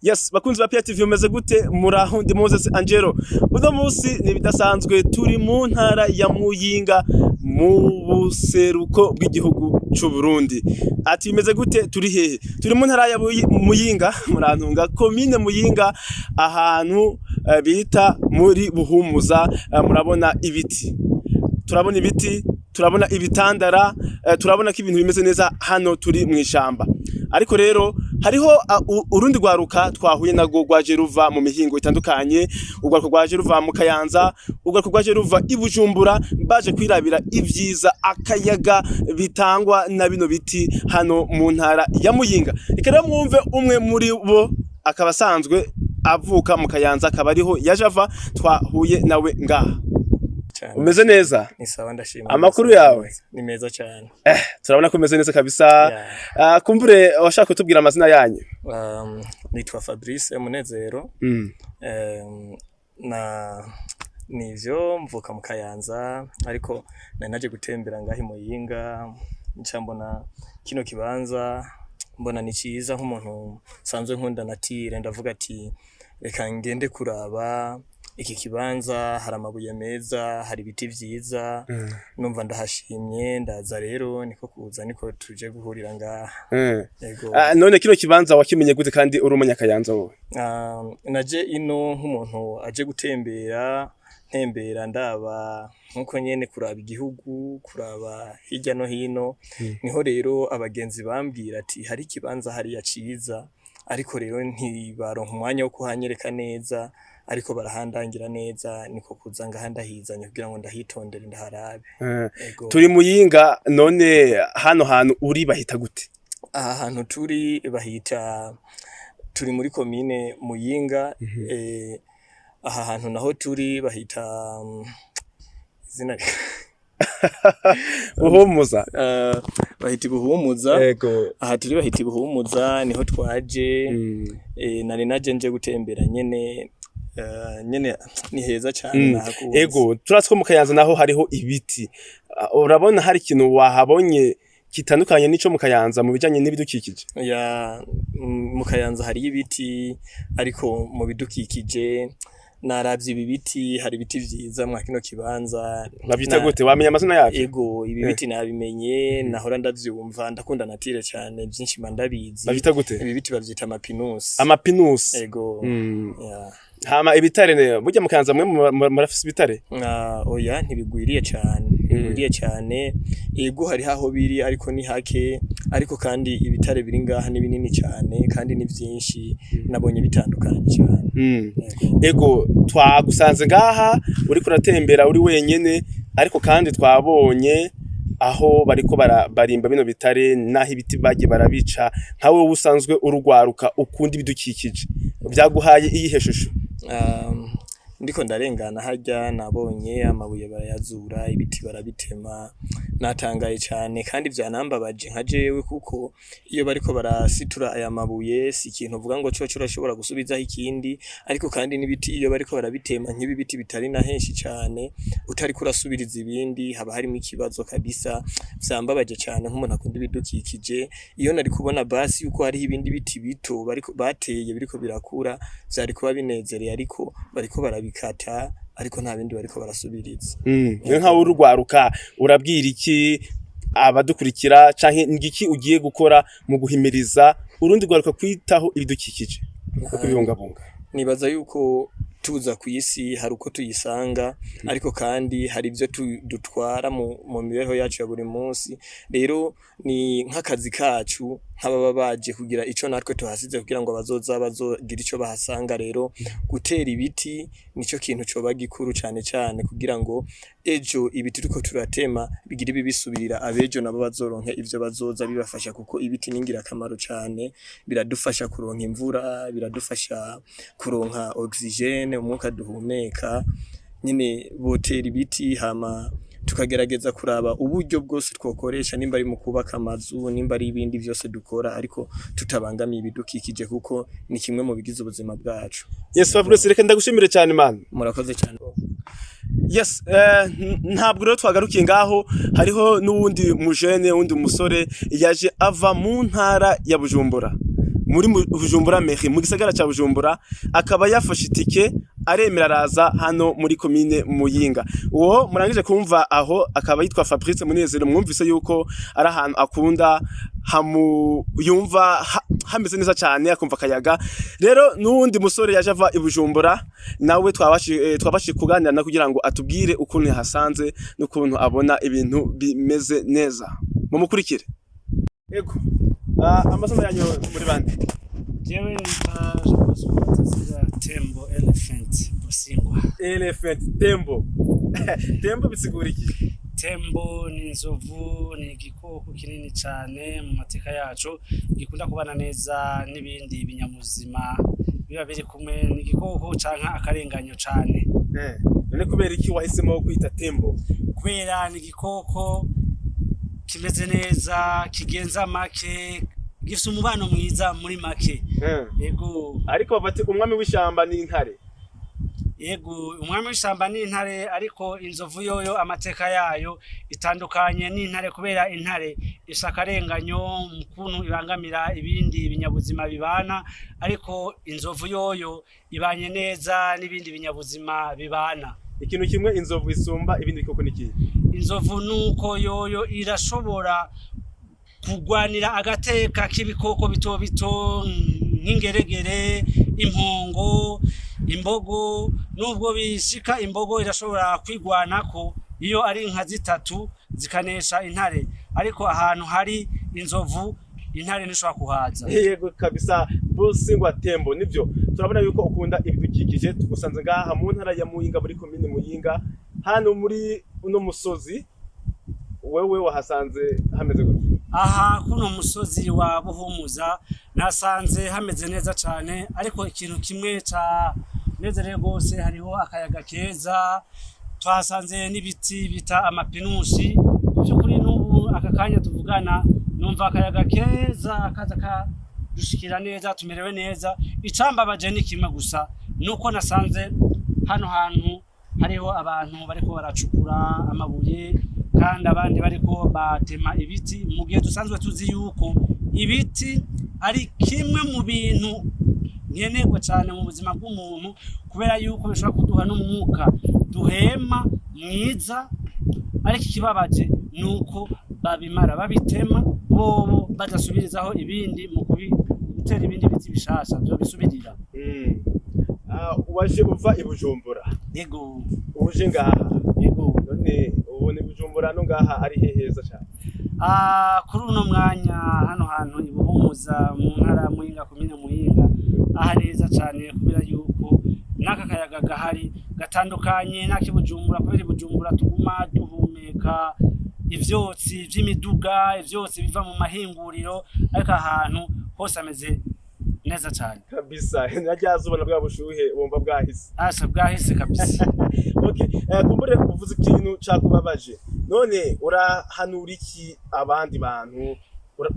Yes, bakunzi ba PTV umeze gute muraho ndi Moses Angelo. Uno munsi ni bidasanzwe turi mu ntara ya Muyinga mu buseruko bw'igihugu c'u Burundi. Ati bimeze gute turi hehe? Turi mu ntara ya Muyinga, murantunga commune Muyinga ahantu bita muri Buhumuza, murabona ibiti. Turabona ibiti, turabona ibitandara, turabona ko ibintu bimeze neza hano turi mw'ishamba. Ariko rero hariho urundi rwaruka twahuye nago rwaje ruva mu mihingo itandukanye, urwaruka rwaje ruva mu Kayanza, urwaruka rwaje ruva i Bujumbura, baje kwirabira ivyiza akayaga bitangwa na bino biti hano mu ntara ya Muyinga. Reka rero mwumve umwe muri bo akaba asanzwe avuka mu Kayanza, akaba ariho yaje ava, twahuye nawe ngaha. Umeze neza? Ni sawa ndashimira. Amakuru yawe? Ni meza cyane. Turabona ko umeze neza kabisa. Kumbure washaka kutubwira amazina yanyu? Nitwa Fabrice Munezero. Nivyo mvuka mu Kayanza, ariko naje gutembera ngahi Muyinga, ncambona kino kibanza, mbona ni ciza nk'umuntu sanzwe nkunda natire, ndavuga ati reka ngende kuraba iki kibanza, hari amabuye meza, hari ibiti vyiza, numva ndahashimye, ndaza rero niko kuza, niko tuje guhurira ngaha. Yego. None kino kibanza wakimenye gute kandi uri umunyakayanza wowe? Naje ino nk'umuntu aje gutembera, ndaba nkuko nyene kuraba igihugu, kuraba hirya no hino. Niho rero abagenzi bambwira ati hari kibanza hari ya ciza, ariko rero ntibaronka umwanya wo kuhanyereka neza, ariko barahandangira neza, niko kuza ngahindahizanye kugira ngo ndahitondere ndaharabe. Turi Muyinga, none hano hantu uri bahita gute? Aha hantu turi bahita, turi muri commune Muyinga. Aha hantu naho turi bahita izina Buhumuza. Bahita Buhumuza. Yego. Aha turi bahita Buhumuza, niho twaje. Nari naje nje gutembera nyene ni heza cyane nahakuze. Ego, turatsko mu Kayanza naho hariho ibiti. Urabona hari ikintu wahabonye kitandukanye nico mu Kayanza mu bijanye n'ibidukikije? Mu Kayanza hari ibiti, ariko mu bidukikije naravye ibi biti, hari ibiti vyiza mwa kino kibanza. Bavyita gute? Wamenye amazina yavyo? Ego, ibi biti nabimenye, nahora ndavyumva, ndakunda natire cyane, byinshi mandabizi. Bavyita gute? Ibi biti bavyita amapinusi. Amapinusi. Ego. Hama ibitare ne burya mu Kayanza mwe murafise ibitare? Oya ntibigwiriye cyane. Bigwiriye cyane. Ego hari haho biri, ariko ni hake, ariko kandi ibitare biri ngaha ni binini cyane kandi ni byinshi, nabonye bitandukanye cyane. Ego, twagusanze ngaha uri kuratembera uri wenyene, ariko kandi twabonye aho bariko barimba bino bitare, naho ibiti bagiye barabica. Nkawe usanzwe urugwaruka ukunda ibidukikije, byaguhaye iyihe shusho? Ndiko ndarengana hajya, nabonye amabuye barayazura, ibiti barabitema, natangaye cyane kandi byanambabaje nka jewe, kuko iyo bariko barasitura aya mabuye si ikintu uvuga ngo cyo urashobora gusubizaho ikindi, ariko kandi n'ibiti iyo bariko barabitema nk'ibi biti bitari na henshi cyane, utari kurasubiriza ibindi, haba harimo ikibazo kabisa. Byambabaje cyane nk'umuntu akunda ibidukikije. Iyo nari kubona basi yuko hari ibindi biti bito bariko bateye biriko birakura, byari kuba binezereye, ariko bariko barabikata, ariko nta bindi bariko barasubiriza. Nka urugwaruka urabwira iki abadukurikira, canke ngiki ugiye gukora mu guhimiriza urundi rwaruka kwitaho ibidukikije uko bibungabunga? Nibaza yuko tuza ku isi hari uko tuyisanga, ariko kandi hari ibyo dutwara mu mibereho yacu ya buri munsi. Rero ni nk'akazi kacu nk'ababa baje kugira ico natwe tuhasize kugira ngo bazogira ico bahasanga. Rero gutera ibiti nico kintu coba gikuru cyane cyane, kugira ngo ejo ibiti turiko turatema bigira bibisubirira abejo nabo bazoronke ivyo bazoza bibafasha, kuko ibiti ningira akamaro cyane. Biradufasha kuronka imvura, biradufasha kuronka oxygene, umwuka duhumeka. Nyine botera ibiti, hama tukagerageza kuraba uburyo bwose twokoresha, nimba ari mu kubaka amazu, nimba ari ibindi byose dukora, ariko tutabangamiye ibidukikije, kuko ni kimwe mu bigize ubuzima bwacu. Yes, Fabrice, reka ndagushimire cyane man. Murakoze cyane. Yes, ntabwo rero twagarukiye ngaho, hariho n'uwundi mujene, wundi musore yaje ava mu ntara ya Bujumbura. muri Bujumbura Mairie mu gisagara ca Bujumbura akaba yafashe itike aremera araza hano muri commune Muyinga. Uwo murangije kumva aho akaba yitwa Fabrice Munezero, mwumvise yuko ari ahantu akunda yumva hameze neza cyane akumva akayaga. Rero nuwundi musore yaje ava i Bujumbura nawe twabashije kuganira na kugira ngo atubwire ukuntu yahasanze n'ukuntu abona ibintu bimeze neza. Mumukurikire. Ego. Amazina yanyu muri bande? Jewe nita Jean-Pascal Tembo Elephant Bosingwa. Elephant Tembo. Tembo bisigura iki? Tembo ni inzovu, ni igikoko kinini cyane mu mateka yacu gikunda kubana neza n'ibindi binyamuzima biba biri kumwe, ni igikoko canka akarenganyo cyane. None kubera iki wahisemo kwita Tembo? Kubera ni igikoko kimeze neza, kigenza make, gifite umubano mwiza muri make. Yego. Ariko bati umwami w'ishamba ni intare. Yego, umwami w'ishamba ni intare, ariko inzovu yoyo amateka yayo itandukanye n'intare kubera intare isakarenganyo mukuntu ibangamira ibindi binyabuzima bibana, ariko inzovu yoyo ibanye neza n'ibindi binyabuzima bibana. Ikintu kimwe inzovu isumba ibindi bikoko niki? Inzovu nuko yoyo irashobora kugwanira agateka k'ibikoko bito bito nk'ingeregere, impongo, imbogo. Nubwo bishika imbogo irashobora kwigwanako iyo ari inka zitatu zikanesha intare, ariko ahantu hari inzovu intare ntishobora kuhaza. Yego kabisa. Bosingwa Tembo, nivyo turabona yuko ukunda ibidukikije. Tugusanze ngaha mu ntara ya Muyinga muri commune Muyinga, hano muri uno musozi. Wewe wahasanze hameze gute? Aha kuno musozi wa Buhumuza nasanze hameze neza cyane, ariko ikintu kimwe ca nezere gose hariho akayaga keza, twasanze n'ibiti bita amapinusi. Byukuri n'ubu aka kanya tuvugana numva akayaga keza kaza dushikira neza, tumerewe neza. Icambabaje ni kimwe gusa, nuko nasanze hano hantu hariho abantu bariko baracukura amabuye kandi abandi bariko batema ibiti, mu gihe dusanzwe tuzi yuko ibiti ari kimwe mu bintu nkenerwa cyane mu buzima bw'umuntu, kubera yuko bishobora kuduha n'umwuka duhema mwiza. Ariko ikibabaje nuko babimara babitema, bobo badasubirizaho ibindi mu gutera ibindi biti bishasha byo bisubirira. Waje uva i Bujumbura? Yego. Uje ngaha? Yego. None ubone Bujumbura no ngaha ari heheza cyane? Kuri uno mwanya hano hantu i Buhumuza mu ntara ya Muyinga commune Muyinga aha neza cyane, kubera yuko naka kayaga gahari gatandukanye naki Bujumbura. Kubera Bujumbura tuguma duhumeka ivyotsi vy'imiduga, ivyotsi biva mu mahinguriro, ariko ahantu hose ameze neza cyane kabisa. Najyazubona bwa bushuhe wumva bwahise? Bwahise kabisa. Okay, kumbure uvuze ikintu cakubabaje, none urahanura iki abandi bantu?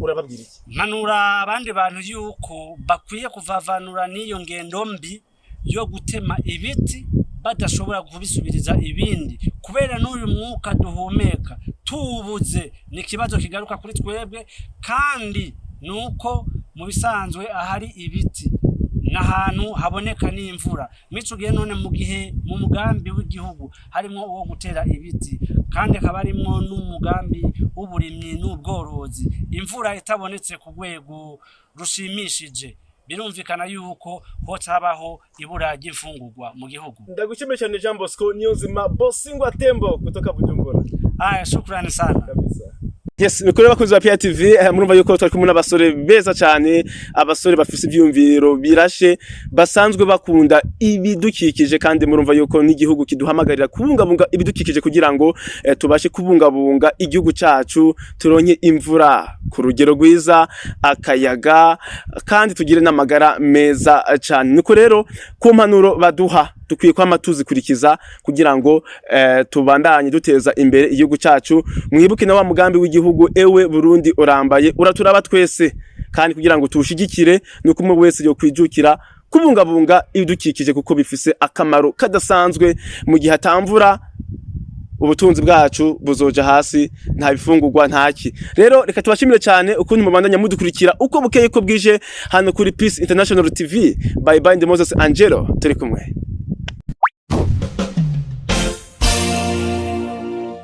Urababwira iki? Manura abandi bantu yuko bakwiye kuvavanura n'iyo ngendo mbi yo gutema ibiti badashobora kubisubiriza ibindi, kubera n'uyu mwuka duhumeka tubuze ni kibazo kigaruka kuri twebwe. Kandi nuko mu bisanzwe ahari ibiti n'ahantu haboneka n'imvura. Mico gihe none mu gihe mu mugambi w'igihugu harimo uwo gutera ibiti, kandi akaba arimo n'umugambi w'uburimyi n'ubworozi, imvura itabonetse ku rwego rushimishije, birumvikana yuko hotabaho ibura ry'imfungurwa mu gihugu. Ndagushimiye cyane Jean Bosco Niyonzima Bosingwa Tembo kutoka Bujumbura. Shukrani sana kabisa. Yes, mikuru bakunzi ba PIA TV, murumva yuko twari kumwe n'abasore beza cyane, abasore bafise ivyumviro birashe, basanzwe bakunda ibidukikije, kandi murumva yuko n'igihugu kiduhamagarira kubungabunga ibidukikije kugira ngo tubashe kubungabunga igihugu cacu, turonke imvura ku rugero rwiza, akayaga, kandi tugire n'amagara meza cyane. Nuko rero ku mpanuro baduha dukwiye kwama tuzikurikiza kugira ngo tubandanye duteza imbere igihugu cacu. Mwibuke na wa mugambi w'igihugu ewe Burundi urambaye uraturaba twese, kandi kugira ngo tuwushigikire nuko umwe wese yo kwijukira kubungabunga ibidukikije, kuko bifise akamaro kadasanzwe. Mu gihe atamvura ubutunzi bwacu buzoja hasi, nta bifungurwa ntaki. Rero reka tubashimire cyane ukuntu mubandanya mudukurikira uko bukeye ko bwije hano kuri Peace International TV. Bye bye, ndi Moses Angelo, turi kumwe.